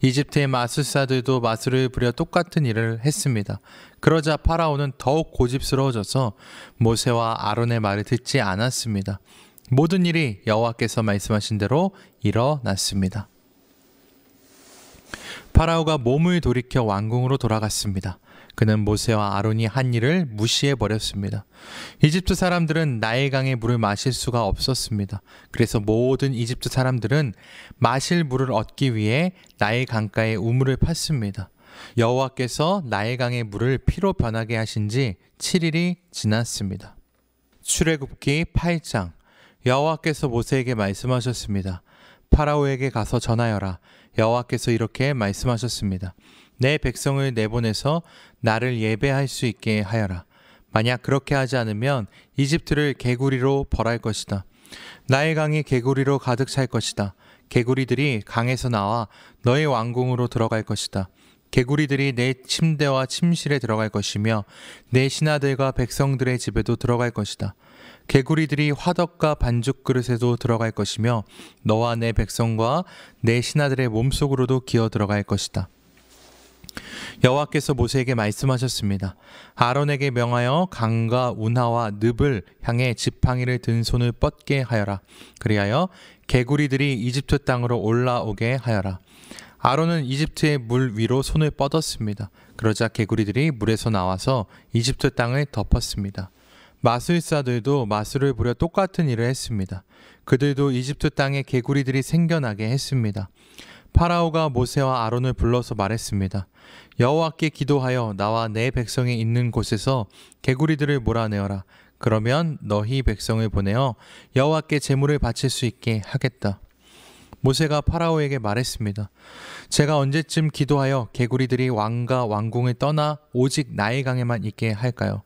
이집트의 마술사들도 마술을 부려 똑같은 일을 했습니다. 그러자 파라오는 더욱 고집스러워져서 모세와 아론의 말을 듣지 않았습니다. 모든 일이 여호와께서 말씀하신 대로 일어났습니다. 파라오가 몸을 돌이켜 왕궁으로 돌아갔습니다. 그는 모세와 아론이 한 일을 무시해 버렸습니다. 이집트 사람들은 나일 강의 물을 마실 수가 없었습니다. 그래서 모든 이집트 사람들은 마실 물을 얻기 위해 나일 강가에 우물을 팠습니다. 여호와께서 나일 강의 물을 피로 변하게 하신 지 7일이 지났습니다. 출애굽기 8장. 여호와께서 모세에게 말씀하셨습니다. 파라오에게 가서 전하여라. 여호와께서 이렇게 말씀하셨습니다. 내 백성을 내보내서 나를 예배할 수 있게 하여라. 만약 그렇게 하지 않으면 이집트를 개구리로 벌할 것이다. 나일 강이 개구리로 가득 찰 것이다. 개구리들이 강에서 나와 너의 왕궁으로 들어갈 것이다. 개구리들이 내 침대와 침실에 들어갈 것이며 내 신하들과 백성들의 집에도 들어갈 것이다. 개구리들이 화덕과 반죽 그릇에도 들어갈 것이며 너와 내 백성과 내 신하들의 몸속으로도 기어 들어갈 것이다. 여호와께서 모세에게 말씀하셨습니다. 아론에게 명하여 강과 운하와 늪을 향해 지팡이를 든 손을 뻗게 하여라. 그리하여 개구리들이 이집트 땅으로 올라오게 하여라. 아론은 이집트의 물 위로 손을 뻗었습니다. 그러자 개구리들이 물에서 나와서 이집트 땅을 덮었습니다. 마술사들도 마술을 부려 똑같은 일을 했습니다. 그들도 이집트 땅에 개구리들이 생겨나게 했습니다. 파라오가 모세와 아론을 불러서 말했습니다. 여호와께 기도하여 나와 내 백성이 있는 곳에서 개구리들을 몰아내어라. 그러면 너희 백성을 보내어 여호와께 제물을 바칠 수 있게 하겠다. 모세가 파라오에게 말했습니다. 제가 언제쯤 기도하여 개구리들이 왕과 왕궁을 떠나 오직 나일 강에만 있게 할까요?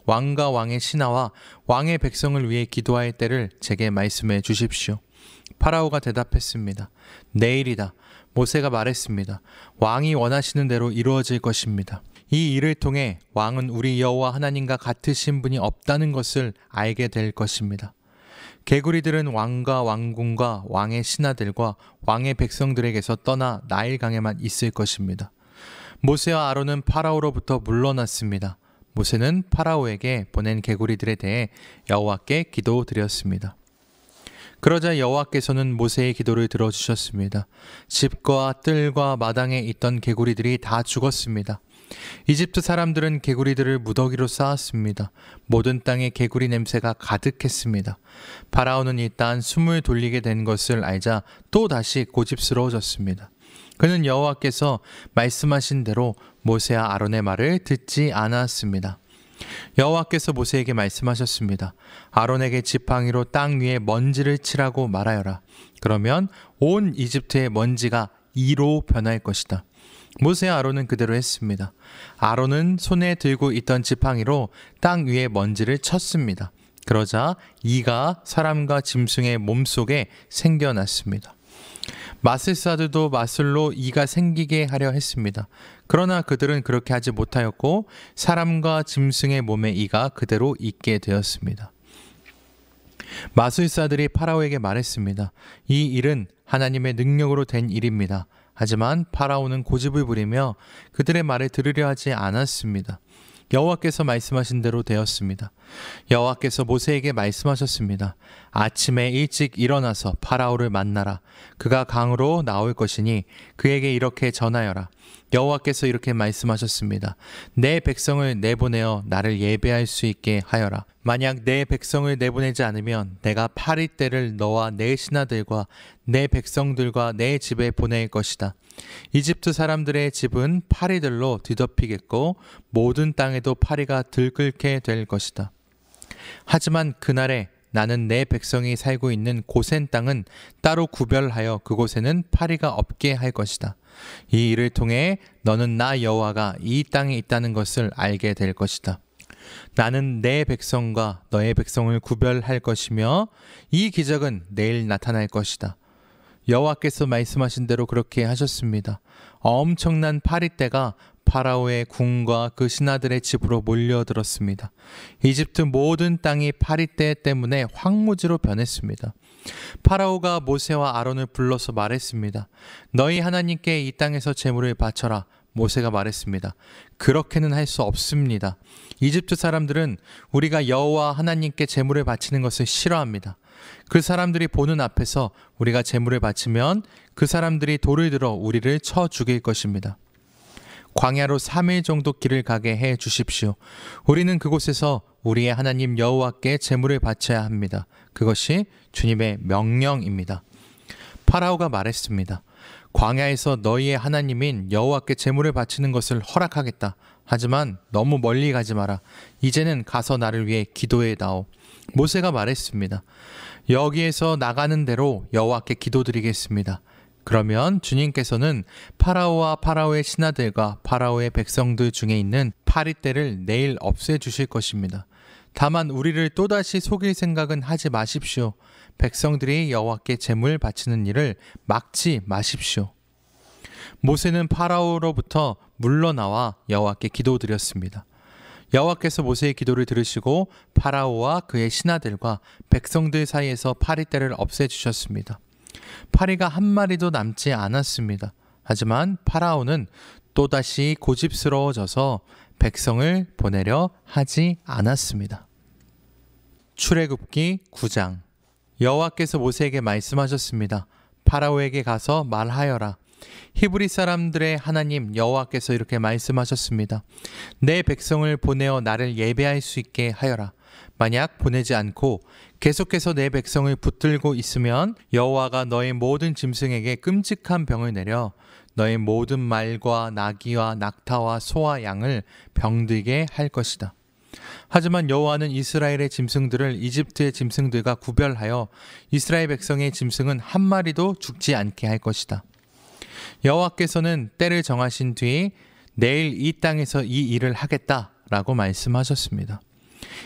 왕과 왕의 신하와 왕의 백성을 위해 기도할 때를 제게 말씀해 주십시오. 파라오가 대답했습니다. 내일이다. 모세가 말했습니다. 왕이 원하시는 대로 이루어질 것입니다. 이 일을 통해 왕은 우리 여호와 하나님과 같으신 분이 없다는 것을 알게 될 것입니다. 개구리들은 왕과 왕궁과 왕의 신하들과 왕의 백성들에게서 떠나 나일 강에만 있을 것입니다. 모세와 아론은 파라오로부터 물러났습니다. 모세는 파라오에게 보낸 개구리들에 대해 여호와께 기도드렸습니다. 그러자 여호와께서는 모세의 기도를 들어주셨습니다. 집과 뜰과 마당에 있던 개구리들이 다 죽었습니다. 이집트 사람들은 개구리들을 무더기로 쌓았습니다. 모든 땅에 개구리 냄새가 가득했습니다. 파라오는 일단 숨을 돌리게 된 것을 알자 또 다시 고집스러워졌습니다. 그는 여호와께서 말씀하신 대로 모세와 아론의 말을 듣지 않았습니다. 여호와께서 모세에게 말씀하셨습니다. 아론에게 지팡이로 땅 위에 먼지를 칠하고 말하여라. 그러면 온 이집트의 먼지가 이로 변할 것이다. 모세와 아론은 그대로 했습니다. 아론은 손에 들고 있던 지팡이로 땅 위에 먼지를 쳤습니다. 그러자 이가 사람과 짐승의 몸속에 생겨났습니다. 마술사들도 마술로 이가 생기게 하려 했습니다. 그러나 그들은 그렇게 하지 못하였고 사람과 짐승의 몸에 이가 그대로 있게 되었습니다. 마술사들이 파라오에게 말했습니다. 이 일은 하나님의 능력으로 된 일입니다. 하지만 파라오는 고집을 부리며 그들의 말을 들으려 하지 않았습니다. 여호와께서 말씀하신 대로 되었습니다. 여호와께서 모세에게 말씀하셨습니다. 아침에 일찍 일어나서 파라오를 만나라. 그가 강으로 나올 것이니 그에게 이렇게 전하여라. 여호와께서 이렇게 말씀하셨습니다. 내 백성을 내보내어 나를 예배할 수 있게 하여라. 만약 내 백성을 내보내지 않으면 내가 파리떼를 너와 내 신하들과 내 백성들과 내 집에 보낼 것이다. 이집트 사람들의 집은 파리들로 뒤덮이겠고 모든 땅에도 파리가 들끓게 될 것이다. 하지만 그날에 나는 내 백성이 살고 있는 고센 땅은 따로 구별하여 그곳에는 파리가 없게 할 것이다. 이 일을 통해 너는 나 여호와가 이 땅에 있다는 것을 알게 될 것이다. 나는 내 백성과 너의 백성을 구별할 것이며 이 기적은 내일 나타날 것이다. 여호와께서 말씀하신 대로 그렇게 하셨습니다. 엄청난 파리떼가 파라오의 궁과 그 신하들의 집으로 몰려들었습니다. 이집트 모든 땅이 파리떼 때문에 황무지로 변했습니다. 파라오가 모세와 아론을 불러서 말했습니다. 너희 하나님께 이 땅에서 제물을 바쳐라. 모세가 말했습니다. 그렇게는 할 수 없습니다. 이집트 사람들은 우리가 여호와 하나님께 제물을 바치는 것을 싫어합니다. 그 사람들이 보는 앞에서 우리가 제물을 바치면 그 사람들이 돌을 들어 우리를 쳐 죽일 것입니다. 광야로 3일 정도 길을 가게 해 주십시오. 우리는 그곳에서 우리의 하나님 여호와께 제물을 바쳐야 합니다. 그것이 주님의 명령입니다. 파라오가 말했습니다. 광야에서 너희의 하나님인 여호와께 제물을 바치는 것을 허락하겠다. 하지만 너무 멀리 가지 마라. 이제는 가서 나를 위해 기도해 다오. 모세가 말했습니다. 여기에서 나가는 대로 여호와께 기도드리겠습니다. 그러면 주님께서는 파라오와 파라오의 신하들과 파라오의 백성들 중에 있는 파리떼를 내일 없애주실 것입니다. 다만 우리를 또다시 속일 생각은 하지 마십시오. 백성들이 여호와께 제물 바치는 일을 막지 마십시오. 모세는 파라오로부터 물러나와 여호와께 기도드렸습니다. 여호와께서 모세의 기도를 들으시고 파라오와 그의 신하들과 백성들 사이에서 파리떼를 없애주셨습니다. 파리가 한 마리도 남지 않았습니다. 하지만 파라오는 또다시 고집스러워져서 백성을 보내려 하지 않았습니다. 출애굽기 9장. 여호와께서 모세에게 말씀하셨습니다. 파라오에게 가서 말하여라. 히브리 사람들의 하나님 여호와께서 이렇게 말씀하셨습니다. 내 백성을 보내어 나를 예배할 수 있게 하여라. 만약 보내지 않고 계속해서 내 백성을 붙들고 있으면 여호와가 너의 모든 짐승에게 끔찍한 병을 내려 너의 모든 말과 나귀와 낙타와 소와 양을 병들게 할 것이다. 하지만 여호와는 이스라엘의 짐승들을 이집트의 짐승들과 구별하여 이스라엘 백성의 짐승은 한 마리도 죽지 않게 할 것이다. 여호와께서는 때를 정하신 뒤 내일 이 땅에서 이 일을 하겠다라고 말씀하셨습니다.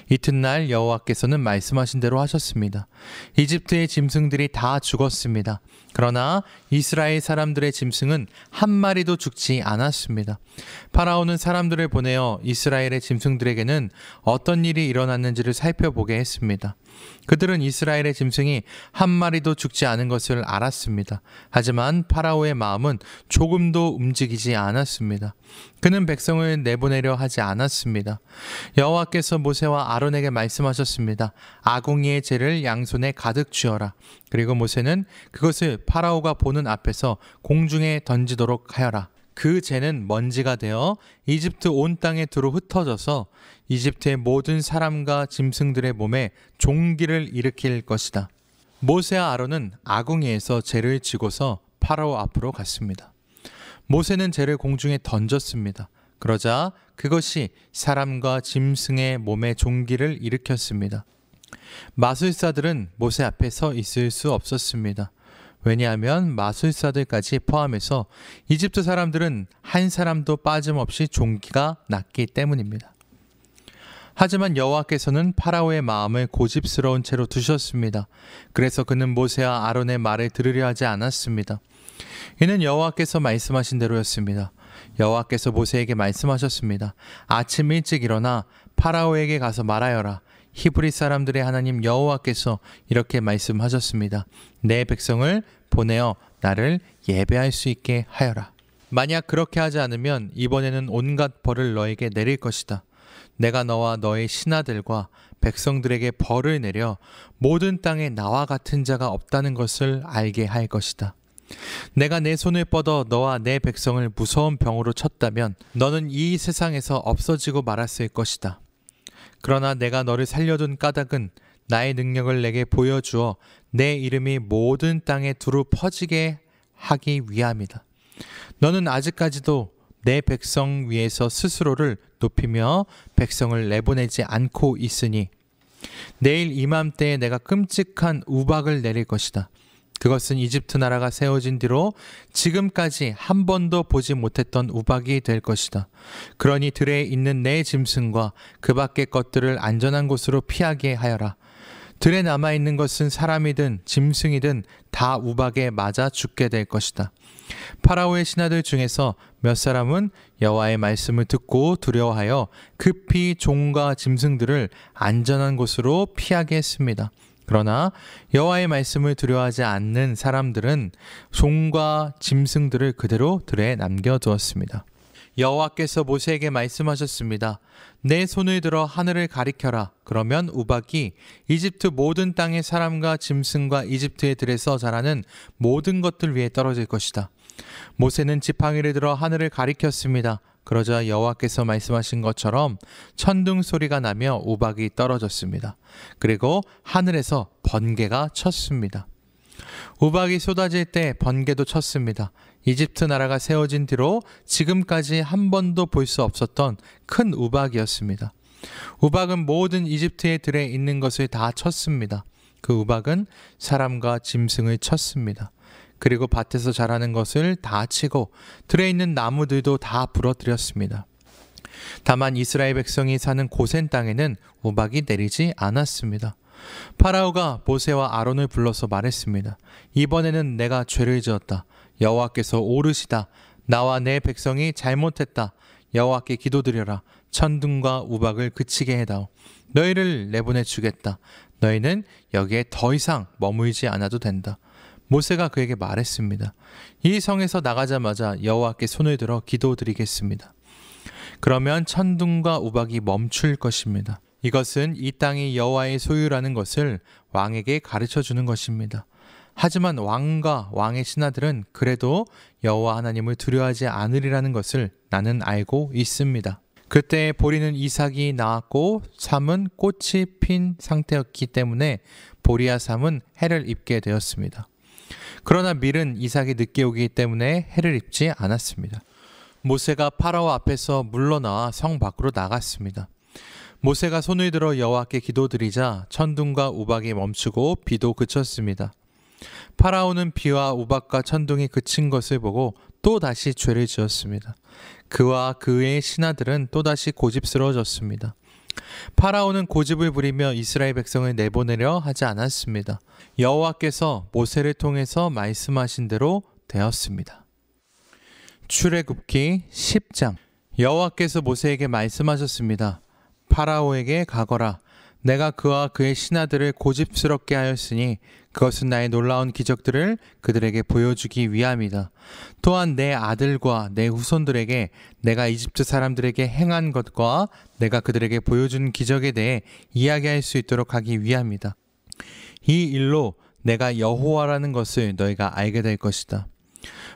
이튿날 여호와께서는 말씀하신 대로 하셨습니다. 이집트의 짐승들이 다 죽었습니다. 그러나 이스라엘 사람들의 짐승은 한 마리도 죽지 않았습니다. 파라오는 사람들을 보내어 이스라엘의 짐승들에게는 어떤 일이 일어났는지를 살펴보게 했습니다. 그들은 이스라엘의 짐승이 한 마리도 죽지 않은 것을 알았습니다. 하지만 파라오의 마음은 조금도 움직이지 않았습니다. 그는 백성을 내보내려 하지 않았습니다. 여호와께서 모세와 아론에게 말씀하셨습니다. 아궁이의 재를 양손에 가득 쥐어라. 그리고 모세는 그것을 파라오가 보는 앞에서 공중에 던지도록 하여라. 그 재는 먼지가 되어 이집트 온 땅에 두루 흩어져서 이집트의 모든 사람과 짐승들의 몸에 종기를 일으킬 것이다. 모세와 아론은 아궁이에서 재를 쥐고서 파라오 앞으로 갔습니다. 모세는 재를 공중에 던졌습니다. 그러자 그것이 사람과 짐승의 몸에 종기를 일으켰습니다. 마술사들은 모세 앞에 서 있을 수 없었습니다. 왜냐하면 마술사들까지 포함해서 이집트 사람들은 한 사람도 빠짐없이 종기가 났기 때문입니다. 하지만 여호와께서는 파라오의 마음을 고집스러운 채로 두셨습니다. 그래서 그는 모세와 아론의 말을 들으려 하지 않았습니다. 이는 여호와께서 말씀하신 대로였습니다. 여호와께서 모세에게 말씀하셨습니다. 아침 일찍 일어나 파라오에게 가서 말하여라. 히브리 사람들의 하나님 여호와께서 이렇게 말씀하셨습니다. 내 백성을 보내어 나를 예배할 수 있게 하여라. 만약 그렇게 하지 않으면 이번에는 온갖 벌을 너에게 내릴 것이다. 내가 너와 너의 신하들과 백성들에게 벌을 내려 모든 땅에 나와 같은 자가 없다는 것을 알게 할 것이다. 내가 내 손을 뻗어 너와 내 백성을 무서운 병으로 쳤다면 너는 이 세상에서 없어지고 말았을 것이다. 그러나 내가 너를 살려둔 까닭은 나의 능력을 내게 보여주어 내 이름이 모든 땅에 두루 퍼지게 하기 위함이다. 너는 아직까지도 내 백성 위에서 스스로를 높이며 백성을 내보내지 않고 있으니 내일 이맘때에 내가 끔찍한 우박을 내릴 것이다. 그것은 이집트 나라가 세워진 뒤로 지금까지 한 번도 보지 못했던 우박이 될 것이다. 그러니 들에 있는 내 짐승과 그 밖의 것들을 안전한 곳으로 피하게 하여라. 들에 남아있는 것은 사람이든 짐승이든 다 우박에 맞아 죽게 될 것이다. 파라오의 신하들 중에서 몇 사람은 여호와의 말씀을 듣고 두려워하여 급히 종과 짐승들을 안전한 곳으로 피하게 했습니다. 그러나 여호와의 말씀을 두려워하지 않는 사람들은 종과 짐승들을 그대로 들에 남겨두었습니다. 여호와께서 모세에게 말씀하셨습니다. 내 손을 들어 하늘을 가리켜라. 그러면 우박이 이집트 모든 땅의 사람과 짐승과 이집트의 들에서 자라는 모든 것들 위에 떨어질 것이다. 모세는 지팡이를 들어 하늘을 가리켰습니다. 그러자 여호와께서 말씀하신 것처럼 천둥 소리가 나며 우박이 떨어졌습니다. 그리고 하늘에서 번개가 쳤습니다. 우박이 쏟아질 때 번개도 쳤습니다. 이집트 나라가 세워진 뒤로 지금까지 한 번도 볼 수 없었던 큰 우박이었습니다. 우박은 모든 이집트의 들에 있는 것을 다 쳤습니다. 그 우박은 사람과 짐승을 쳤습니다. 그리고 밭에서 자라는 것을 다 치고 들에 있는 나무들도 다 부러뜨렸습니다. 다만 이스라엘 백성이 사는 고센 땅에는 우박이 내리지 않았습니다. 파라오가 모세와 아론을 불러서 말했습니다. 이번에는 내가 죄를 지었다. 여호와께서 오르시다. 나와 내 백성이 잘못했다. 여호와께 기도드려라. 천둥과 우박을 그치게 해다오. 너희를 내보내 주겠다. 너희는 여기에 더 이상 머물지 않아도 된다. 모세가 그에게 말했습니다. 이 성에서 나가자마자 여호와께 손을 들어 기도드리겠습니다. 그러면 천둥과 우박이 멈출 것입니다. 이것은 이 땅이 여호와의 소유라는 것을 왕에게 가르쳐 주는 것입니다. 하지만 왕과 왕의 신하들은 그래도 여호와 하나님을 두려워하지 않으리라는 것을 나는 알고 있습니다. 그때 보리는 이삭이 나왔고 삶은 꽃이 핀 상태였기 때문에 보리와 삶은 해를 입게 되었습니다. 그러나 밀은 이삭이 늦게 오기 때문에 해를 입지 않았습니다. 모세가 파라오 앞에서 물러나와 성 밖으로 나갔습니다. 모세가 손을 들어 여호와께 기도드리자 천둥과 우박이 멈추고 비도 그쳤습니다. 파라오는 비와 우박과 천둥이 그친 것을 보고 또다시 죄를 지었습니다. 그와 그의 신하들은 또다시 고집스러워졌습니다. 파라오는 고집을 부리며 이스라엘 백성을 내보내려 하지 않았습니다. 여호와께서 모세를 통해서 말씀하신 대로 되었습니다. 출애굽기 10장. 여호와께서 모세에게 말씀하셨습니다. 파라오에게 가거라. 내가 그와 그의 신하들을 고집스럽게 하였으니 그것은 나의 놀라운 기적들을 그들에게 보여주기 위함이다. 또한 내 아들과 내 후손들에게 내가 이집트 사람들에게 행한 것과 내가 그들에게 보여준 기적에 대해 이야기할 수 있도록 하기 위함이다. 이 일로 내가 여호와라는 것을 너희가 알게 될 것이다.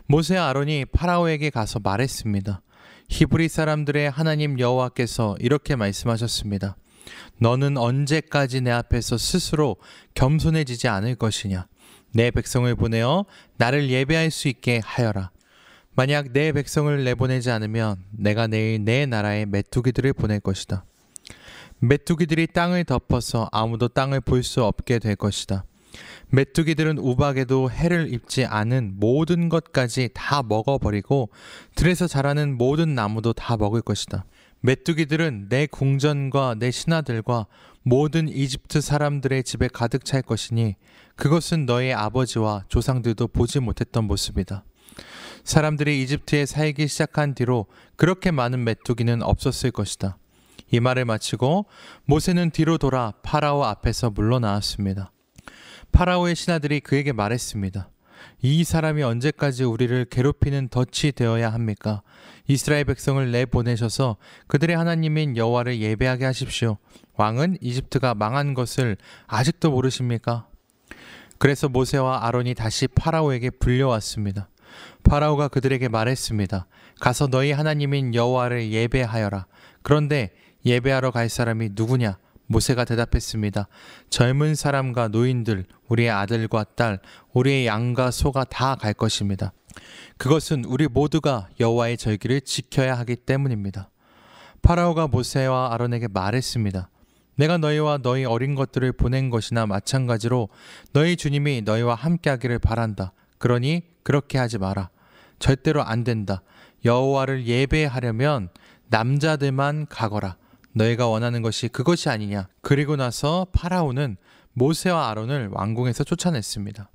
모세와 아론이 파라오에게 가서 말했습니다. 히브리 사람들의 하나님 여호와께서 이렇게 말씀하셨습니다. 너는 언제까지 내 앞에서 스스로 겸손해지지 않을 것이냐? 내 백성을 보내어 나를 예배할 수 있게 하여라. 만약 내 백성을 내보내지 않으면 내가 내일 내 나라에 메뚜기들을 보낼 것이다. 메뚜기들이 땅을 덮어서 아무도 땅을 볼 수 없게 될 것이다. 메뚜기들은 우박에도 해를 입지 않은 모든 것까지 다 먹어버리고 들에서 자라는 모든 나무도 다 먹을 것이다. 메뚜기들은 내 궁전과 내 신하들과 모든 이집트 사람들의 집에 가득 찰 것이니 그것은 너의 아버지와 조상들도 보지 못했던 모습이다. 사람들이 이집트에 살기 시작한 뒤로 그렇게 많은 메뚜기는 없었을 것이다. 이 말을 마치고 모세는 뒤로 돌아 파라오 앞에서 물러나왔습니다. 파라오의 신하들이 그에게 말했습니다. 이 사람이 언제까지 우리를 괴롭히는 덫이 되어야 합니까? 이스라엘 백성을 내보내셔서 그들의 하나님인 여호와를 예배하게 하십시오. 왕은 이집트가 망한 것을 아직도 모르십니까? 그래서 모세와 아론이 다시 파라오에게 불려왔습니다. 파라오가 그들에게 말했습니다. 가서 너희 하나님인 여호와를 예배하여라. 그런데 예배하러 갈 사람이 누구냐? 모세가 대답했습니다. 젊은 사람과 노인들, 우리의 아들과 딸, 우리의 양과 소가 다 갈 것입니다. 그것은 우리 모두가 여호와의 절기를 지켜야 하기 때문입니다. 파라오가 모세와 아론에게 말했습니다. 내가 너희와 너희 어린 것들을 보낸 것이나 마찬가지로 너희 주님이 너희와 함께하기를 바란다. 그러니 그렇게 하지 마라. 절대로 안 된다. 여호와를 예배하려면 남자들만 가거라. 너희가 원하는 것이 그것이 아니냐. 그리고 나서 파라오는 모세와 아론을 왕궁에서 쫓아냈습니다.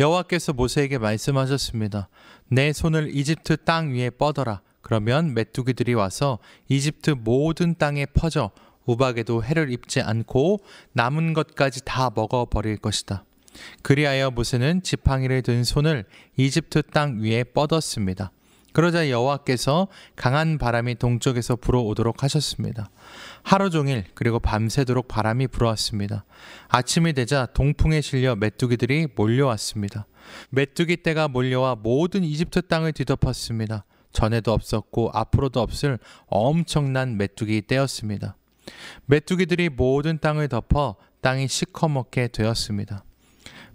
여호와께서 모세에게 말씀하셨습니다. 내 손을 이집트 땅 위에 뻗어라. 그러면 메뚜기들이 와서 이집트 모든 땅에 퍼져 우박에도 해를 입지 않고 남은 것까지 다 먹어버릴 것이다. 그리하여 모세는 지팡이를 든 손을 이집트 땅 위에 뻗었습니다. 그러자 여호와께서 강한 바람이 동쪽에서 불어오도록 하셨습니다. 하루 종일 그리고 밤새도록 바람이 불어왔습니다. 아침이 되자 동풍에 실려 메뚜기들이 몰려왔습니다. 메뚜기 떼가 몰려와 모든 이집트 땅을 뒤덮었습니다. 전에도 없었고 앞으로도 없을 엄청난 메뚜기 떼였습니다. 메뚜기들이 모든 땅을 덮어 땅이 시커멓게 되었습니다.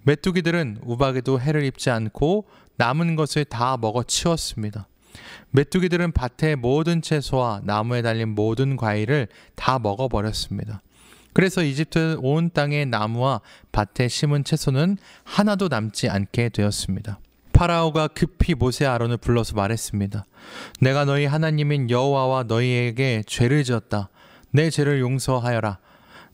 메뚜기들은 우박에도 해를 입지 않고 남은 것을 다 먹어 치웠습니다. 메뚜기들은 밭의 모든 채소와 나무에 달린 모든 과일을 다 먹어버렸습니다. 그래서 이집트 온 땅의 나무와 밭에 심은 채소는 하나도 남지 않게 되었습니다. 파라오가 급히 모세 아론을 불러서 말했습니다. 내가 너희 하나님인 여호와와 너희에게 죄를 지었다. 내 죄를 용서하여라.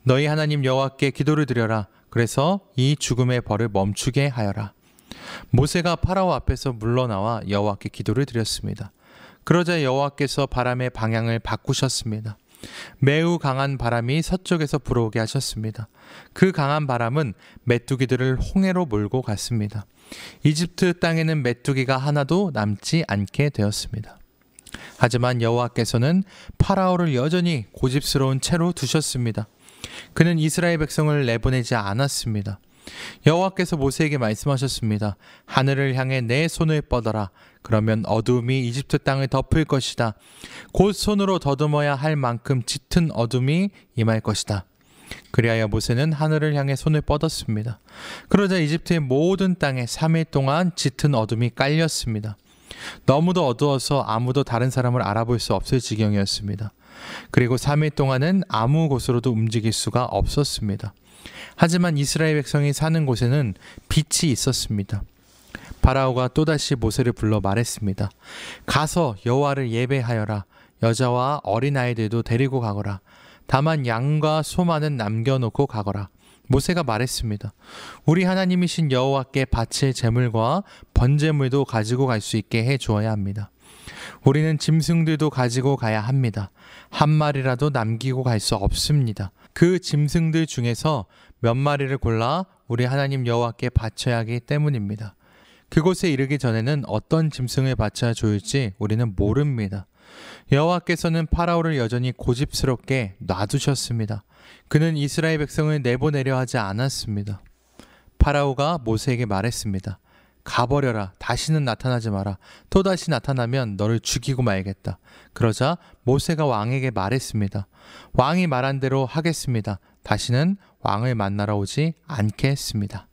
너희 하나님 여호와께 기도를 드려라. 그래서 이 죽음의 벌을 멈추게 하여라. 모세가 파라오 앞에서 물러나와 여호와께 기도를 드렸습니다. 그러자 여호와께서 바람의 방향을 바꾸셨습니다. 매우 강한 바람이 서쪽에서 불어오게 하셨습니다. 그 강한 바람은 메뚜기들을 홍해로 몰고 갔습니다. 이집트 땅에는 메뚜기가 하나도 남지 않게 되었습니다. 하지만 여호와께서는 파라오를 여전히 고집스러운 채로 두셨습니다. 그는 이스라엘 백성을 내보내지 않았습니다. 여호와께서 모세에게 말씀하셨습니다. 하늘을 향해 내 손을 뻗어라. 그러면 어둠이 이집트 땅을 덮을 것이다. 곧 손으로 더듬어야 할 만큼 짙은 어둠이 임할 것이다. 그리하여 모세는 하늘을 향해 손을 뻗었습니다. 그러자 이집트의 모든 땅에 3일 동안 짙은 어둠이 깔렸습니다. 너무도 어두워서 아무도 다른 사람을 알아볼 수 없을 지경이었습니다. 그리고 3일 동안은 아무 곳으로도 움직일 수가 없었습니다. 하지만 이스라엘 백성이 사는 곳에는 빛이 있었습니다. 파라오가 또다시 모세를 불러 말했습니다. 가서 여호와를 예배하여라. 여자와 어린아이들도 데리고 가거라. 다만 양과 소만은 남겨놓고 가거라. 모세가 말했습니다. 우리 하나님이신 여호와께 바칠 제물과 번제물도 가지고 갈 수 있게 해 주어야 합니다. 우리는 짐승들도 가지고 가야 합니다. 한 마리라도 남기고 갈 수 없습니다. 그 짐승들 중에서 몇 마리를 골라 우리 하나님 여호와께 바쳐야 하기 때문입니다. 그곳에 이르기 전에는 어떤 짐승을 바쳐야 좋을지 우리는 모릅니다. 여호와께서는 파라오를 여전히 고집스럽게 놔두셨습니다. 그는 이스라엘 백성을 내보내려 하지 않았습니다. 파라오가 모세에게 말했습니다. 가버려라. 다시는 나타나지 마라. 또다시 나타나면 너를 죽이고 말겠다. 그러자 모세가 왕에게 말했습니다. 왕이 말한 대로 하겠습니다. 다시는 왕을 만나러 오지 않겠습니다.